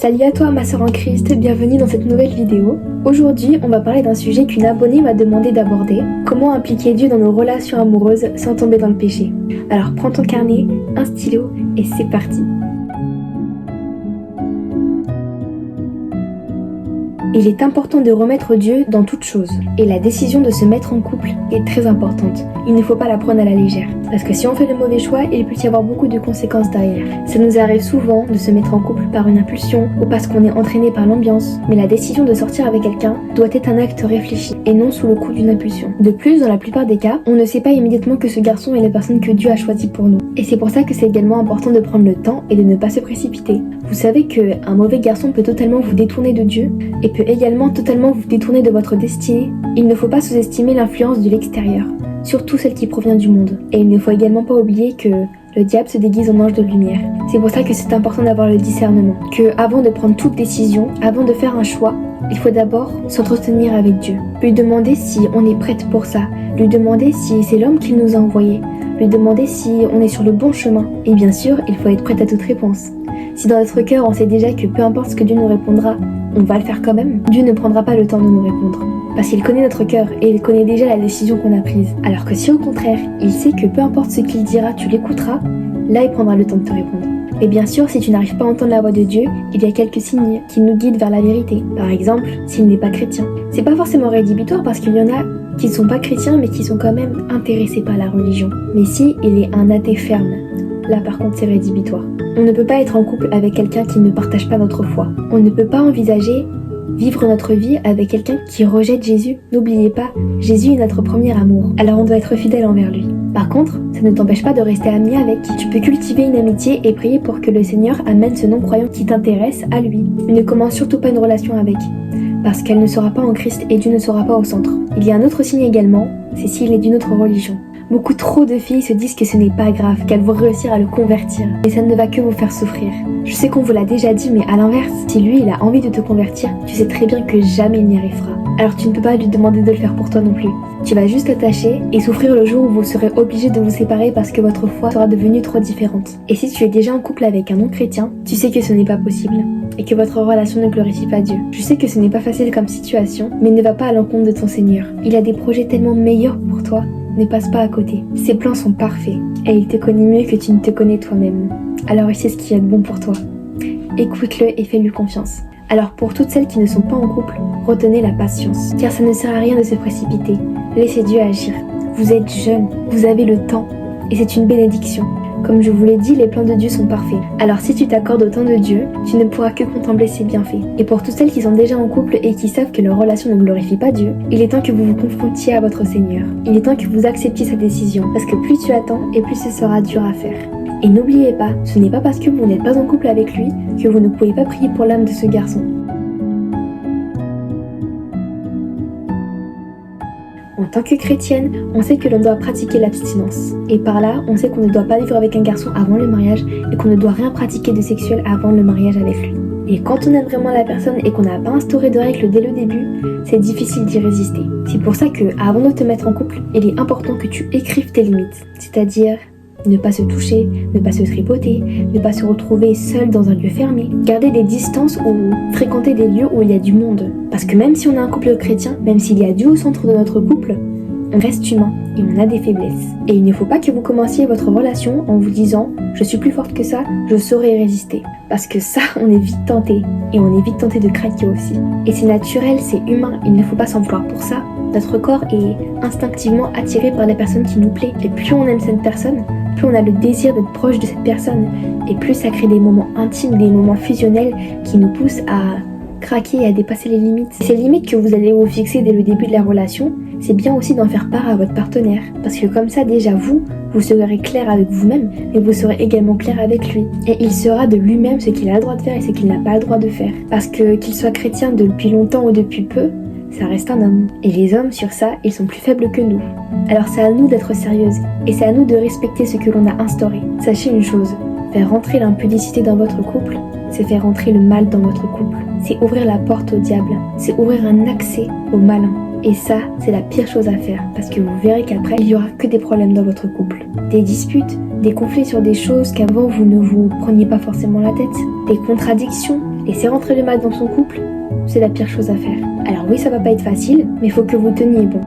Salut à toi ma sœur en Christ, bienvenue dans cette nouvelle vidéo. Aujourd'hui, on va parler d'un sujet qu'une abonnée m'a demandé d'aborder, comment impliquer Dieu dans nos relations amoureuses sans tomber dans le péché. Alors prends ton carnet, un stylo et c'est parti. Il est important de remettre Dieu dans toute chose. Et la décision de se mettre en couple est très importante. Il ne faut pas la prendre à la légère. Parce que si on fait le mauvais choix, il peut y avoir beaucoup de conséquences derrière. Ça nous arrive souvent de se mettre en couple par une impulsion ou parce qu'on est entraîné par l'ambiance. Mais la décision de sortir avec quelqu'un doit être un acte réfléchi et non sous le coup d'une impulsion. De plus, dans la plupart des cas, on ne sait pas immédiatement que ce garçon est la personne que Dieu a choisie pour nous. Et c'est pour ça que c'est également important de prendre le temps et de ne pas se précipiter. Vous savez qu'un mauvais garçon peut totalement vous détourner de Dieu et peut également totalement vous détourner de votre destinée. Il ne faut pas sous-estimer l'influence de l'extérieur, surtout celle qui provient du monde. Et il ne faut également pas oublier que le diable se déguise en ange de lumière. C'est pour ça que c'est important d'avoir le discernement. Que avant de prendre toute décision, avant de faire un choix, il faut d'abord s'entretenir avec Dieu. Lui demander si on est prête pour ça. Lui demander si c'est l'homme qu'il nous a envoyé. Lui demander si on est sur le bon chemin. Et bien sûr, il faut être prête à toute réponse. Si dans notre cœur on sait déjà que peu importe ce que Dieu nous répondra, on va le faire quand même, Dieu ne prendra pas le temps de nous répondre. Parce qu'il connaît notre cœur et il connaît déjà la décision qu'on a prise. Alors que si au contraire, il sait que peu importe ce qu'il dira, tu l'écouteras, là il prendra le temps de te répondre. Et bien sûr, si tu n'arrives pas à entendre la voix de Dieu, il y a quelques signes qui nous guident vers la vérité. Par exemple, s'il n'est pas chrétien. C'est pas forcément rédhibitoire parce qu'il y en a qui ne sont pas chrétiens mais qui sont quand même intéressés par la religion. Mais si il est un athée ferme, là par contre c'est rédhibitoire. On ne peut pas être en couple avec quelqu'un qui ne partage pas notre foi. On ne peut pas envisager vivre notre vie avec quelqu'un qui rejette Jésus. N'oubliez pas, Jésus est notre premier amour. Alors on doit être fidèle envers lui. Par contre, ça ne t'empêche pas de rester ami avec. Tu peux cultiver une amitié et prier pour que le Seigneur amène ce non-croyant qui t'intéresse à lui. Ne commence surtout pas une relation avec, parce qu'elle ne sera pas en Christ et Dieu ne sera pas au centre. Il y a un autre signe également, c'est s'il est d'une autre religion. Beaucoup trop de filles se disent que ce n'est pas grave, qu'elles vont réussir à le convertir. Et ça ne va que vous faire souffrir. Je sais qu'on vous l'a déjà dit, mais à l'inverse, si lui il a envie de te convertir, tu sais très bien que jamais il n'y arrivera. Alors tu ne peux pas lui demander de le faire pour toi non plus. Tu vas juste t'attacher et souffrir le jour où vous serez obligés de vous séparer parce que votre foi sera devenue trop différente. Et si tu es déjà en couple avec un non-chrétien, tu sais que ce n'est pas possible. Et que votre relation ne glorifie pas Dieu. Je sais que ce n'est pas facile comme situation, mais ne va pas à l'encontre de ton Seigneur. Il a des projets tellement meilleurs pour toi. Ne passe pas à côté. Ses plans sont parfaits et il te connaît mieux que tu ne te connais toi-même. Alors il sait ce qui est bon pour toi. Écoute-le et fais-lui confiance. Alors pour toutes celles qui ne sont pas en couple, retenez la patience. Car ça ne sert à rien de se précipiter. Laissez Dieu agir. Vous êtes jeune, vous avez le temps et c'est une bénédiction. Comme je vous l'ai dit, les plans de Dieu sont parfaits. Alors si tu t'accordes au temps de Dieu, tu ne pourras que contempler ses bienfaits. Et pour toutes celles qui sont déjà en couple et qui savent que leur relation ne glorifie pas Dieu, il est temps que vous vous confrontiez à votre Seigneur. Il est temps que vous acceptiez sa décision. Parce que plus tu attends et plus ce sera dur à faire. Et n'oubliez pas, ce n'est pas parce que vous n'êtes pas en couple avec lui que vous ne pouvez pas prier pour l'âme de ce garçon. En tant que chrétienne, on sait que l'on doit pratiquer l'abstinence. Et par là, on sait qu'on ne doit pas vivre avec un garçon avant le mariage et qu'on ne doit rien pratiquer de sexuel avant le mariage avec lui. Et quand on aime vraiment la personne et qu'on n'a pas instauré de règles dès le début, c'est difficile d'y résister. C'est pour ça que, avant de te mettre en couple, il est important que tu écrives tes limites. C'est-à-dire ne pas se toucher, ne pas se tripoter, ne pas se retrouver seul dans un lieu fermé, garder des distances ou fréquenter des lieux où il y a du monde. Parce que même si on a un couple chrétien, même s'il y a Dieu au centre de notre couple, on reste humain et on a des faiblesses. Et il ne faut pas que vous commenciez votre relation en vous disant « je suis plus forte que ça, je saurai résister ». Parce que ça, on est vite tenté. Et on est vite tenté de craquer aussi. Et c'est naturel, c'est humain, il ne faut pas s'en vouloir pour ça. Notre corps est instinctivement attiré par la personne qui nous plaît. Et plus on aime cette personne, plus on a le désir d'être proche de cette personne. Et plus ça crée des moments intimes, des moments fusionnels qui nous poussent à craquer et à dépasser les limites. Ces limites que vous allez vous fixer dès le début de la relation, c'est bien aussi d'en faire part à votre partenaire. Parce que comme ça, déjà vous serez clair avec vous-même, mais vous serez également clair avec lui. Et il saura de lui-même ce qu'il a le droit de faire et ce qu'il n'a pas le droit de faire. Parce que qu'il soit chrétien depuis longtemps ou depuis peu, ça reste un homme. Et les hommes, sur ça, ils sont plus faibles que nous. Alors c'est à nous d'être sérieuses, et c'est à nous de respecter ce que l'on a instauré. Sachez une chose, faire rentrer l'impudicité dans votre couple, c'est faire rentrer le mal dans votre couple. C'est ouvrir la porte au diable, c'est ouvrir un accès au malin. Et ça, c'est la pire chose à faire, parce que vous verrez qu'après, il n'y aura que des problèmes dans votre couple. Des disputes, des conflits sur des choses qu'avant vous ne vous preniez pas forcément la tête, des contradictions, Laisser rentrer le mal dans son couple, c'est la pire chose à faire. Alors oui, ça va pas être facile, mais il faut que vous teniez bon.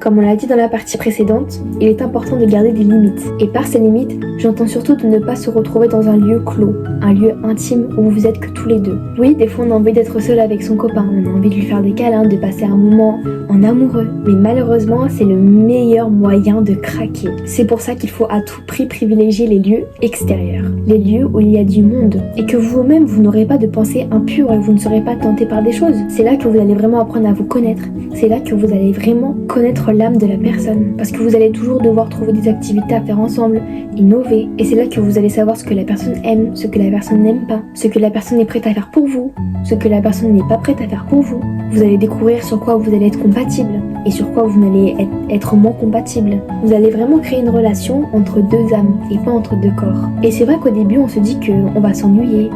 Comme on l'a dit dans la partie précédente, il est important de garder des limites. Et par ces limites, j'entends surtout de ne pas se retrouver dans un lieu clos, un lieu intime où vous êtes que tous les deux. Oui, des fois on a envie d'être seul avec son copain, on a envie de lui faire des câlins, de passer un moment en amoureux. Mais malheureusement, c'est le meilleur moyen de craquer. C'est pour ça qu'il faut à tout prix privilégier les lieux extérieurs. Les lieux où il y a du monde. Et que vous-même, vous n'aurez pas de pensée impure et vous ne serez pas tenté par des choses. C'est là que vous allez vraiment apprendre à vous connaître. C'est là que vous allez vraiment connaître l'âme de la personne. Parce que vous allez toujours devoir trouver des activités à faire ensemble, innover. Et c'est là que vous allez savoir ce que la personne aime, ce que la personne n'aime pas, ce que la personne est prête à faire pour vous, ce que la personne n'est pas prête à faire pour vous. Vous allez découvrir sur quoi vous allez être compatible et sur quoi vous allez être moins compatible. Vous allez vraiment créer une relation entre deux âmes et pas entre deux corps. Et c'est vrai qu'au début on se dit qu'on va s'ennuyer,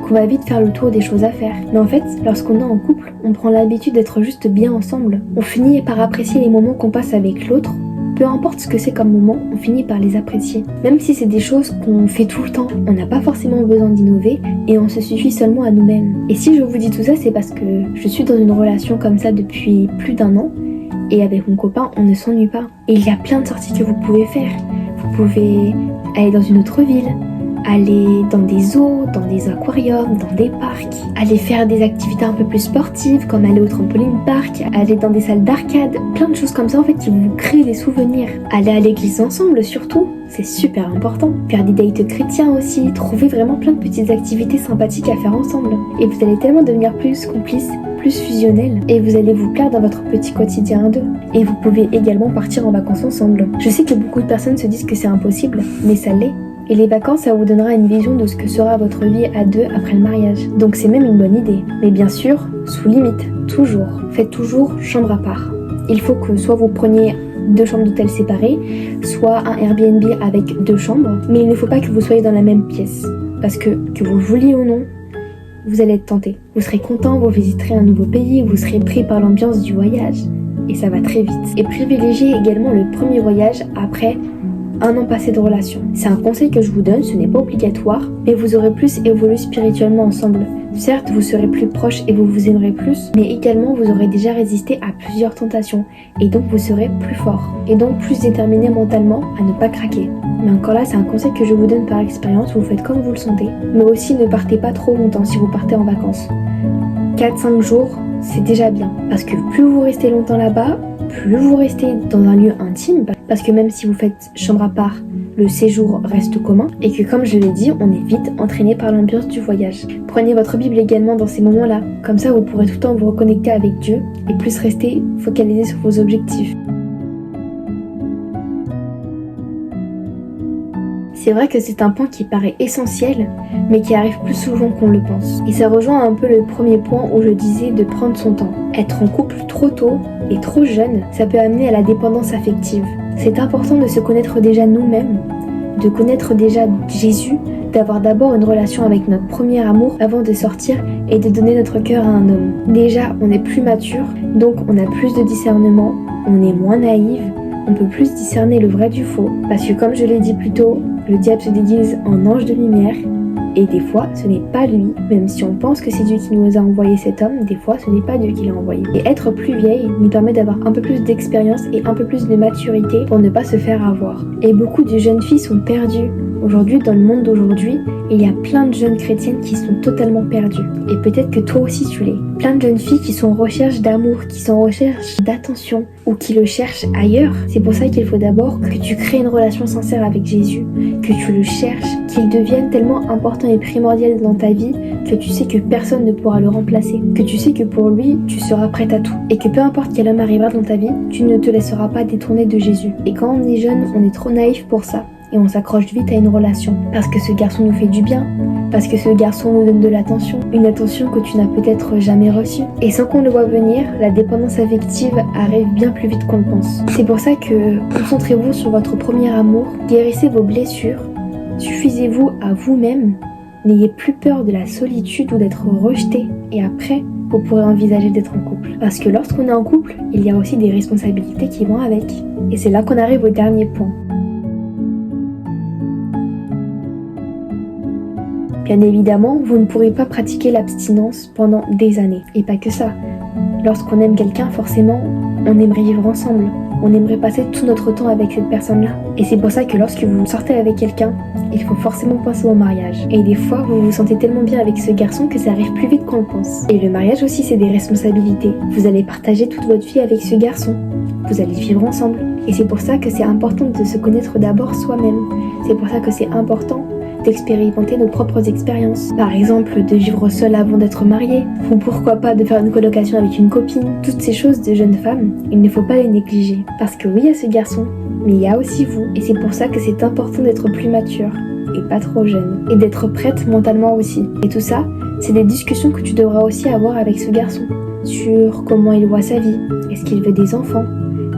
qu'on va vite faire le tour des choses à faire. Mais en fait, lorsqu'on est en couple, on prend l'habitude d'être juste bien ensemble. On finit par apprécier les moments qu'on passe avec l'autre. Peu importe ce que c'est comme moment, on finit par les apprécier. Même si c'est des choses qu'on fait tout le temps, on n'a pas forcément besoin d'innover et on se suffit seulement à nous-mêmes. Et si je vous dis tout ça, c'est parce que je suis dans une relation comme ça depuis plus d'1 an et avec mon copain, on ne s'ennuie pas. Et il y a plein de sorties que vous pouvez faire. Vous pouvez aller dans une autre ville, aller dans des zoos, dans des aquariums, dans des parcs, aller faire des activités un peu plus sportives comme aller au trampoline park, aller dans des salles d'arcade, plein de choses comme ça en fait qui vous créent des souvenirs. Aller à l'église ensemble surtout, c'est super important. Faire des dates chrétiens aussi, trouver vraiment plein de petites activités sympathiques à faire ensemble. Et vous allez tellement devenir plus complices, plus fusionnels, et vous allez vous plaire dans votre petit quotidien à deux. Et vous pouvez également partir en vacances ensemble. Je sais que beaucoup de personnes se disent que c'est impossible, mais ça l'est. Et les vacances, ça vous donnera une vision de ce que sera votre vie à deux après le mariage. Donc c'est même une bonne idée. Mais bien sûr, sous limite, toujours. Faites toujours chambre à part. Il faut que soit vous preniez 2 chambres d'hôtel séparées, soit un Airbnb avec 2 chambres. Mais il ne faut pas que vous soyez dans la même pièce. Parce que vous le vouliez ou non, vous allez être tenté. Vous serez content, vous visiterez un nouveau pays, vous serez pris par l'ambiance du voyage. Et ça va très vite. Et privilégiez également le premier voyage après 1 an passé de relation. C'est un conseil que je vous donne, ce n'est pas obligatoire, mais vous aurez plus évolué spirituellement ensemble. Certes, vous serez plus proches et vous vous aimerez plus, mais également vous aurez déjà résisté à plusieurs tentations, et donc vous serez plus fort, et donc plus déterminé mentalement à ne pas craquer. Mais encore là, c'est un conseil que je vous donne par expérience, vous faites comme vous le sentez, mais aussi ne partez pas trop longtemps si vous partez en vacances. 4-5 jours, c'est déjà bien, parce que plus vous restez longtemps là-bas, plus vous restez dans un lieu intime, parce que même si vous faites chambre à part, le séjour reste commun, et que comme je l'ai dit, on est vite entraîné par l'ambiance du voyage. Prenez votre Bible également dans ces moments-là, comme ça vous pourrez tout le temps vous reconnecter avec Dieu, et plus rester focalisé sur vos objectifs. C'est vrai que c'est un point qui paraît essentiel, mais qui arrive plus souvent qu'on le pense. Et ça rejoint un peu le premier point où je disais de prendre son temps. Être en couple trop tôt et trop jeune, ça peut amener à la dépendance affective. C'est important de se connaître déjà nous-mêmes, de connaître déjà Jésus, d'avoir d'abord une relation avec notre premier amour avant de sortir et de donner notre cœur à un homme. Déjà, on est plus mature, donc on a plus de discernement, on est moins naïve, on peut plus discerner le vrai du faux, parce que comme je l'ai dit plus tôt, le diable se déguise en ange de lumière, et des fois ce n'est pas lui, même si on pense que c'est Dieu qui nous a envoyé cet homme, des fois ce n'est pas Dieu qui l'a envoyé. Et être plus vieille nous permet d'avoir un peu plus d'expérience et un peu plus de maturité pour ne pas se faire avoir. Et beaucoup de jeunes filles sont perdues. Aujourd'hui, dans le monde d'aujourd'hui, il y a plein de jeunes chrétiennes qui sont totalement perdues. Et peut-être que toi aussi tu l'es. Plein de jeunes filles qui sont en recherche d'amour, qui sont en recherche d'attention, ou qui le cherchent ailleurs. C'est pour ça qu'il faut d'abord que tu crées une relation sincère avec Jésus, que tu le cherches, qu'il devienne tellement important et primordial dans ta vie que tu sais que personne ne pourra le remplacer, que tu sais que pour lui, tu seras prête à tout, et que peu importe quel homme arrivera dans ta vie, tu ne te laisseras pas détourner de Jésus. Et quand on est jeune, on est trop naïf pour ça. Et on s'accroche vite à une relation, parce que ce garçon nous fait du bien, parce que ce garçon nous donne de l'attention, une attention que tu n'as peut-être jamais reçue. Et sans qu'on le voie venir, la dépendance affective arrive bien plus vite qu'on le pense. C'est pour ça que concentrez-vous sur votre premier amour, guérissez vos blessures, suffisez-vous à vous-même, n'ayez plus peur de la solitude ou d'être rejeté, et après, vous pourrez envisager d'être en couple. Parce que lorsqu'on est en couple, il y a aussi des responsabilités qui vont avec. Et c'est là qu'on arrive au dernier point. Bien évidemment, vous ne pourrez pas pratiquer l'abstinence pendant des années. Et pas que ça. Lorsqu'on aime quelqu'un, forcément, on aimerait vivre ensemble. On aimerait passer tout notre temps avec cette personne-là. Et c'est pour ça que lorsque vous sortez avec quelqu'un, il faut forcément penser au mariage. Et des fois, vous vous sentez tellement bien avec ce garçon que ça arrive plus vite qu'on le pense. Et le mariage aussi, c'est des responsabilités. Vous allez partager toute votre vie avec ce garçon. Vous allez vivre ensemble. Et c'est pour ça que c'est important de se connaître d'abord soi-même. C'est pour ça que c'est important d'expérimenter nos propres expériences. Par exemple, de vivre seul avant d'être marié, ou pourquoi pas de faire une colocation avec une copine. Toutes ces choses de jeunes femmes, il ne faut pas les négliger. Parce que oui, il y a ce garçon, mais il y a aussi vous. Et c'est pour ça que c'est important d'être plus mature, et pas trop jeune. Et d'être prête mentalement aussi. Et tout ça, c'est des discussions que tu devras aussi avoir avec ce garçon. Sur comment il voit sa vie. Est-ce qu'il veut des enfants ?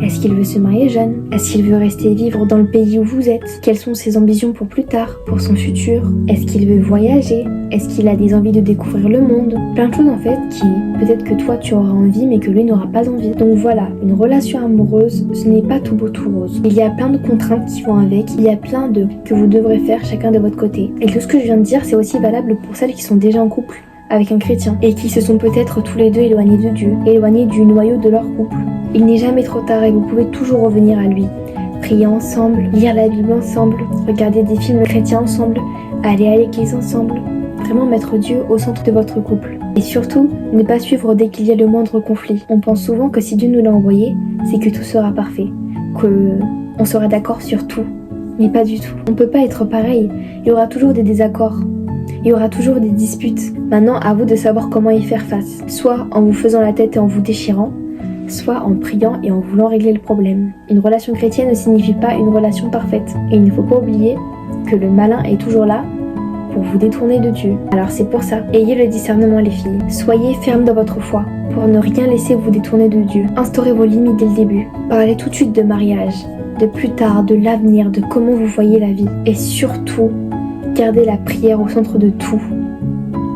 Est-ce qu'il veut se marier jeune? Est-ce qu'il veut rester vivre dans le pays où vous êtes? Quelles sont ses ambitions pour plus tard, pour son futur? Est-ce qu'il veut voyager? Est-ce qu'il a des envies de découvrir le monde? Plein de choses en fait qui, peut-être que toi tu auras envie mais que lui n'aura pas envie. Donc voilà, une relation amoureuse, ce n'est pas tout beau tout rose. Il y a plein de contraintes qui vont avec, il y a plein de que vous devrez faire chacun de votre côté. Et tout ce que je viens de dire, c'est aussi valable pour celles qui sont déjà en couple avec un chrétien et qui se sont peut-être tous les deux éloignés de Dieu, éloignés du noyau de leur couple. Il n'est jamais trop tard et vous pouvez toujours revenir à lui. Prier ensemble, lire la Bible ensemble, regarder des films chrétiens ensemble, aller à l'église ensemble. Vraiment mettre Dieu au centre de votre couple. Et surtout, ne pas suivre dès qu'il y a le moindre conflit. On pense souvent que si Dieu nous l'a envoyé, c'est que tout sera parfait, qu'on sera d'accord sur tout. Mais pas du tout. On ne peut pas être pareil. Il y aura toujours des désaccords. Il y aura toujours des disputes. Maintenant, à vous de savoir comment y faire face. Soit en vous faisant la tête et en vous déchirant, soit en priant et en voulant régler le problème. Une relation chrétienne ne signifie pas une relation parfaite. Et il ne faut pas oublier que le malin est toujours là pour vous détourner de Dieu. Alors c'est pour ça, ayez le discernement les filles. Soyez fermes dans votre foi pour ne rien laisser vous détourner de Dieu. Instaurez vos limites dès le début. Parlez tout de suite de mariage, de plus tard, de l'avenir, de comment vous voyez la vie. Et surtout, gardez la prière au centre de tout.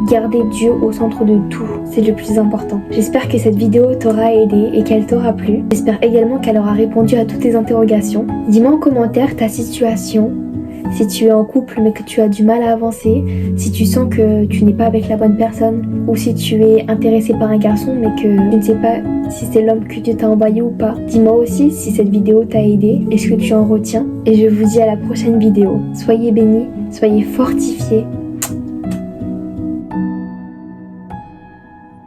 Gardez Dieu au centre de tout, c'est le plus important. J'espère que cette vidéo t'aura aidé et qu'elle t'aura plu. J'espère également qu'elle aura répondu à toutes tes interrogations. Dis-moi en commentaire ta situation, si tu es en couple mais que tu as du mal à avancer, si tu sens que tu n'es pas avec la bonne personne, ou si tu es intéressé par un garçon mais que tu ne sais pas si c'est l'homme que Dieu t'a envoyé ou pas. Dis-moi aussi si cette vidéo t'a aidé et ce que tu en retiens. Et je vous dis à la prochaine vidéo. Soyez bénis, soyez fortifiés.